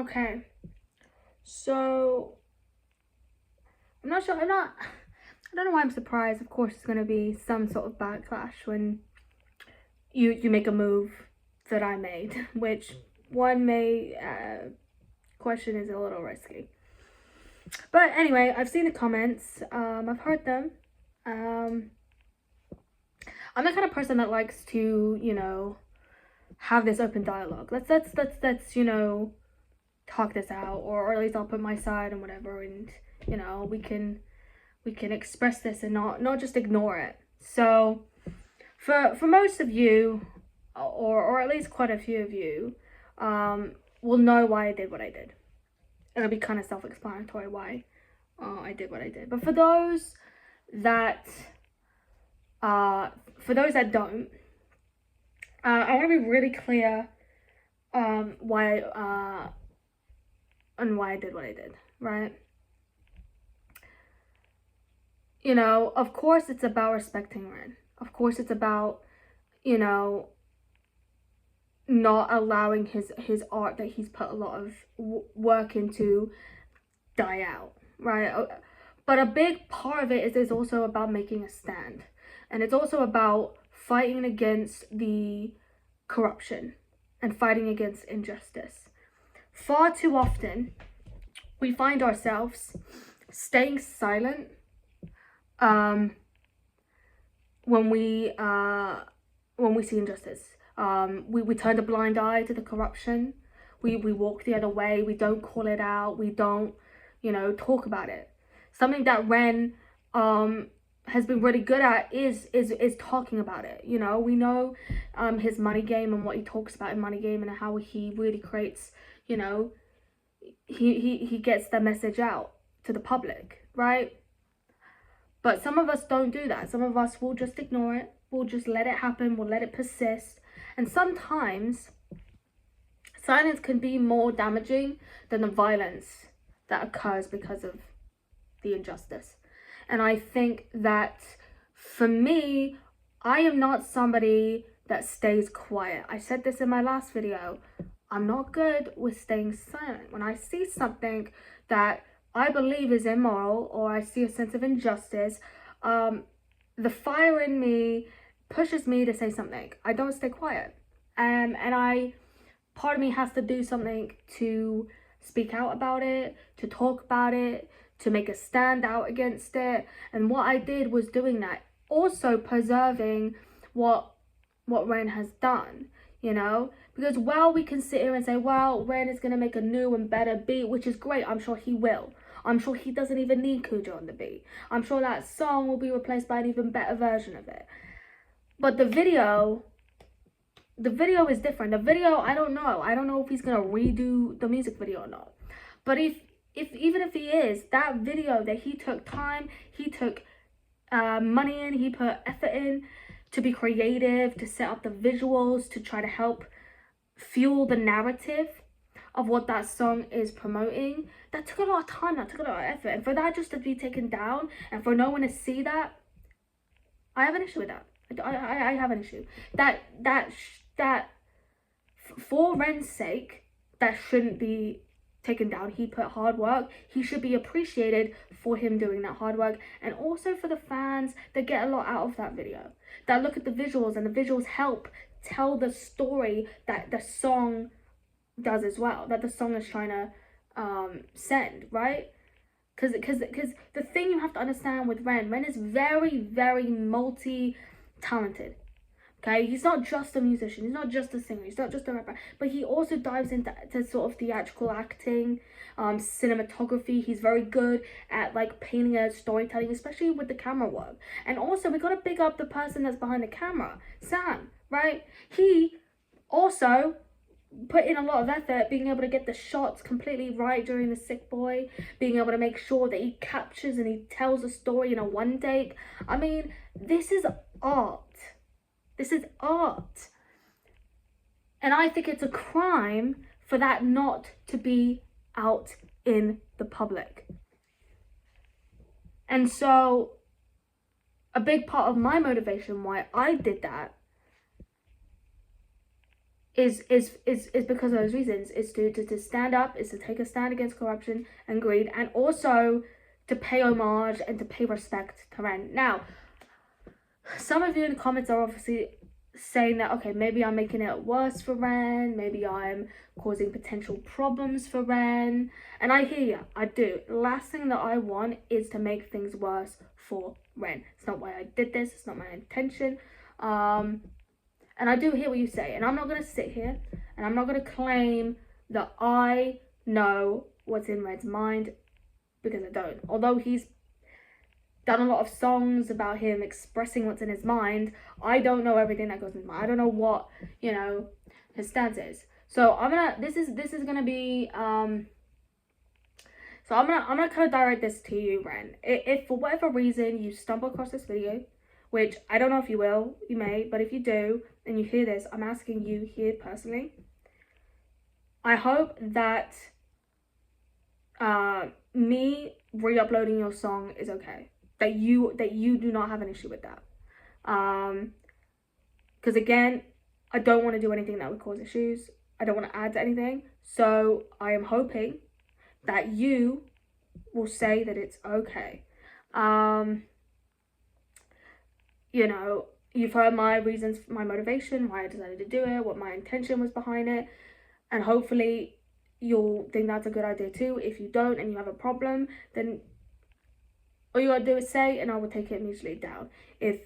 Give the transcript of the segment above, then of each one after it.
Okay, so I'm not sure. I don't know why I'm surprised. Of course, it's gonna be some sort of backlash when you make a move that I made, which one may question is a little risky. But anyway, I've seen the comments. I've heard them. Um, I'm the kind of person that likes to, have this open dialogue. Let's talk this out, or at least I'll put my side and whatever, and we can express this and not just ignore it. So for most of you, or at least quite a few of you, will know why I did what I did. It'll be kind of self-explanatory why I did what I did. But for those that don't, I want to be really clear why and why I did what I did, right? Of course it's about respecting Ren. Of course it's about, not allowing his art that he's put a lot of work into die out, right? But a big part of it is also about making a stand. And it's also about fighting against the corruption and fighting against injustice. Far too often, we find ourselves staying silent when we see injustice. We turn a blind eye to the corruption. We walk the other way. We don't call it out. We don't, talk about it. Something that Ren has been really good at is talking about it. We know his money game and what he talks about in money game and how he really creates, he gets the message out to the public, right? But some of us don't do that. Some of us will just ignore it. We'll just let it happen. We'll let it persist. And sometimes silence can be more damaging than the violence that occurs because of the injustice. And I think that for me, I am not somebody that stays quiet. I said this in my last video. I'm not good with staying silent. When I see something that I believe is immoral, or I see a sense of injustice, the fire in me pushes me to say something. I don't stay quiet. And part of me has to do something to speak out about it, to talk about it, to make a stand out against it. And what I did was doing that. Also preserving what Ren has done, Because while we can sit here and say, well, Ren is going to make a new and better beat, which is great, I'm sure he will. I'm sure he doesn't even need Kujo on the beat. I'm sure that song will be replaced by an even better version of it. But the video is different. The video, I don't know. I don't know if he's going to redo the music video or not. But even if he is, that video that he took time, he took money in, he put effort in to be creative, to set up the visuals, to try to help fuel the narrative of what that song is promoting. That took a lot of time, that took a lot of effort. And for that just to be taken down and for no one to see that, I have an issue with that. I have an issue. That for Ren's sake, that shouldn't be taken down. He put hard work. He should be appreciated for him doing that hard work. And also for the fans that get a lot out of that video. That look at the visuals, and the visuals help tell the story that the song does as well, that the song is trying to send, right? Because the thing you have to understand with Ren is very, very multi-talented. Okay, he's not just a musician, he's not just a singer, he's not just a rapper, but he also dives into sort of theatrical acting, cinematography. He's very good at like painting a storytelling, especially with the camera work. And also we gotta big up the person that's behind the camera, Sam, right? He also put in a lot of effort being able to get the shots completely right during the Sick Boy, being able to make sure that he captures and he tells a story in a one take. I mean, this is art. This is art. And I think it's a crime for that not to be out in the public. And so a big part of my motivation why I did that is because of those reasons. Is to stand up, is to take a stand against corruption and greed, and also to pay homage and to pay respect to Ren. Now, some of you in the comments are obviously saying that, okay, maybe I'm making it worse for Ren, maybe I'm causing potential problems for Ren, and I hear you, I do. The last thing that I want is to make things worse for Ren. It's not why I did this, it's not my intention. And I do hear what you say, and I'm not going to sit here and I'm not going to claim that I know what's in Ren's mind, because I don't. Although he's done a lot of songs about him expressing what's in his mind, I don't know everything that goes in his mind. I don't know what, you know, his stance is. So this is gonna be I'm gonna kind of direct this to you, Ren. If for whatever reason you stumble across this video, which I don't know if you will, you may, but if you do and you hear this, I'm asking you here personally, I hope that me re-uploading your song is okay. That you do not have an issue with that. Because again, I don't want to do anything that would cause issues. I don't want to add to anything. So I am hoping that you will say that it's okay. You know, you've heard my reasons, my motivation, why I decided to do it, what my intention was behind it, and hopefully you'll think that's a good idea too. If you don't and you have a problem, then all you gotta do is say, and I will take it immediately down. If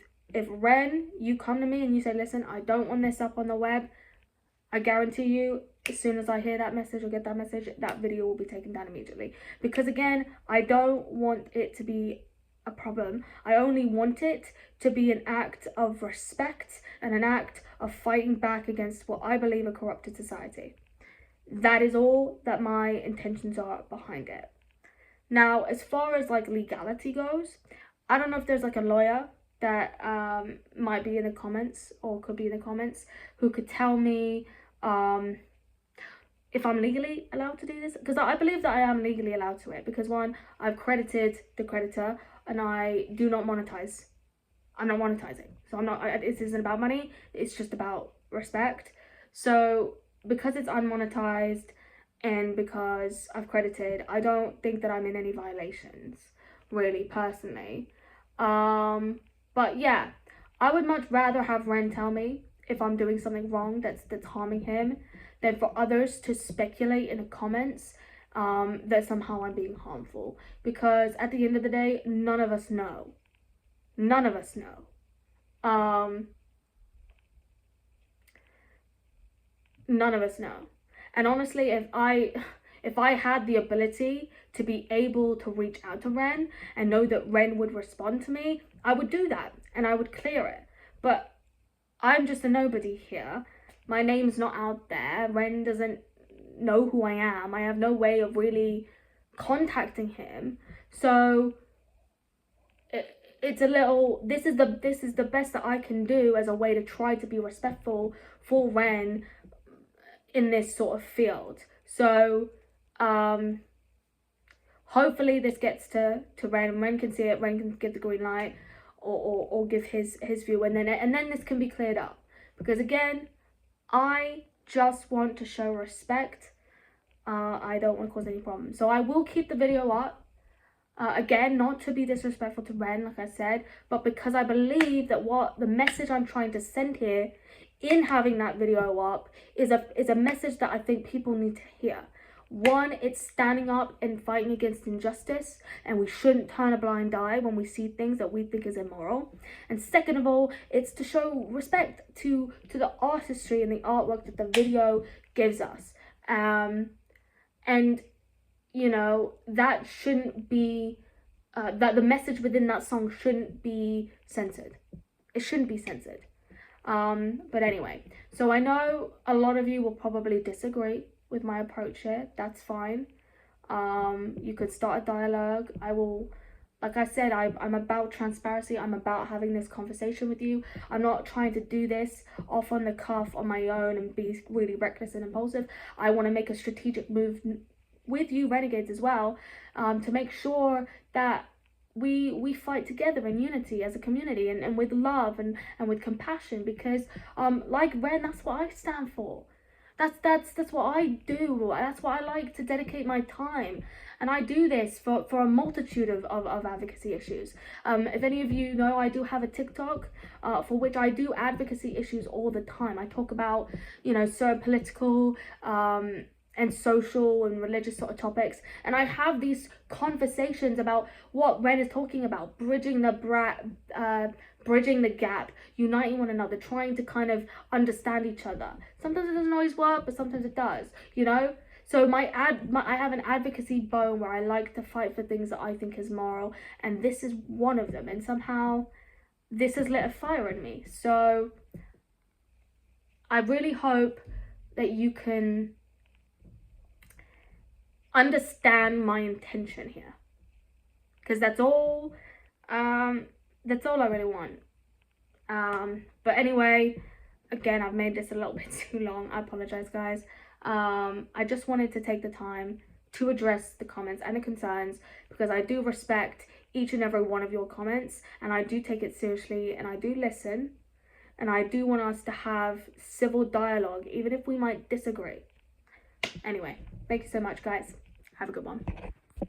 Ren, you come to me and you say, listen, I don't want this up on the web, I guarantee you, as soon as I hear that message or get that message, that video will be taken down immediately. Because again, I don't want it to be a problem. I only want it to be an act of respect and an act of fighting back against what I believe a corrupted society. That is all that my intentions are behind it. Now, as far as like legality goes, I don't know if there's like a lawyer that might be in the comments or could be in the comments who could tell me if I'm legally allowed to do this, because I believe that I am legally allowed to it, because one, I've credited the creditor and I do not monetize. I'm not monetizing, so it isn't about money, it's just about respect. So because it's unmonetized and because I've credited, I don't think that I'm in any violations, really, personally. But yeah, I would much rather have Ren tell me if I'm doing something wrong that's harming him, than for others to speculate in the comments that somehow I'm being harmful. Because at the end of the day, none of us know. None of us know. None of us know. And honestly, if I had the ability to be able to reach out to Ren and know that Ren would respond to me, I would do that and I would clear it. But I'm just a nobody here. My name's not out there. Ren doesn't know who I am. I have no way of really contacting him. So it's a little, this is the best that I can do as a way to try to be respectful for Ren in this sort of field. So hopefully this gets to Ren. Ren can see it. Ren can give the green light or give his view, and then this can be cleared up. Because again, I just want to show respect. I don't want to cause any problems. So I will keep the video up. Again, not to be disrespectful to Ren, like I said, but because I believe that what the message I'm trying to send here in having that video up is a message that I think people need to hear. One, it's standing up and fighting against injustice, and we shouldn't turn a blind eye when we see things that we think is immoral. And second of all, it's to show respect to the artistry and the artwork that the video gives us. And you know, that shouldn't be that the message within that song shouldn't be censored. It shouldn't be censored. But anyway, so I know a lot of you will probably disagree with my approach here. That's fine. You could start a dialogue. I will, like I said, I'm about transparency. I'm about having this conversation with you. I'm not trying to do this off on the cuff on my own and be really reckless and impulsive. I want to make a strategic move with you Renegades as well, to make sure that we fight together in unity as a community, and with love and with compassion, because like Ren, that's what I stand for. That's what I do. That's what I like to dedicate my time. And I do this for a multitude of advocacy issues. If any of you know, I do have a TikTok for which I do advocacy issues all the time. I talk about, you know, certain political and social and religious sort of topics, and I have these conversations about what Ren is talking about, bridging the gap, uniting one another, trying to kind of understand each other. Sometimes it doesn't always work, but sometimes it does, you know. So I have an advocacy bone where I like to fight for things that I think is moral, and this is one of them, and somehow this has lit a fire in me. So I really hope that you can understand my intention here, because that's all I really want. But anyway, again, I've made this a little bit too long. I apologize, guys. I just wanted to take the time to address the comments and the concerns, because I do respect each and every one of your comments, and I do take it seriously, and I do listen, and I do want us to have civil dialogue, even if we might disagree. Anyway, thank you so much, guys. Have a good one.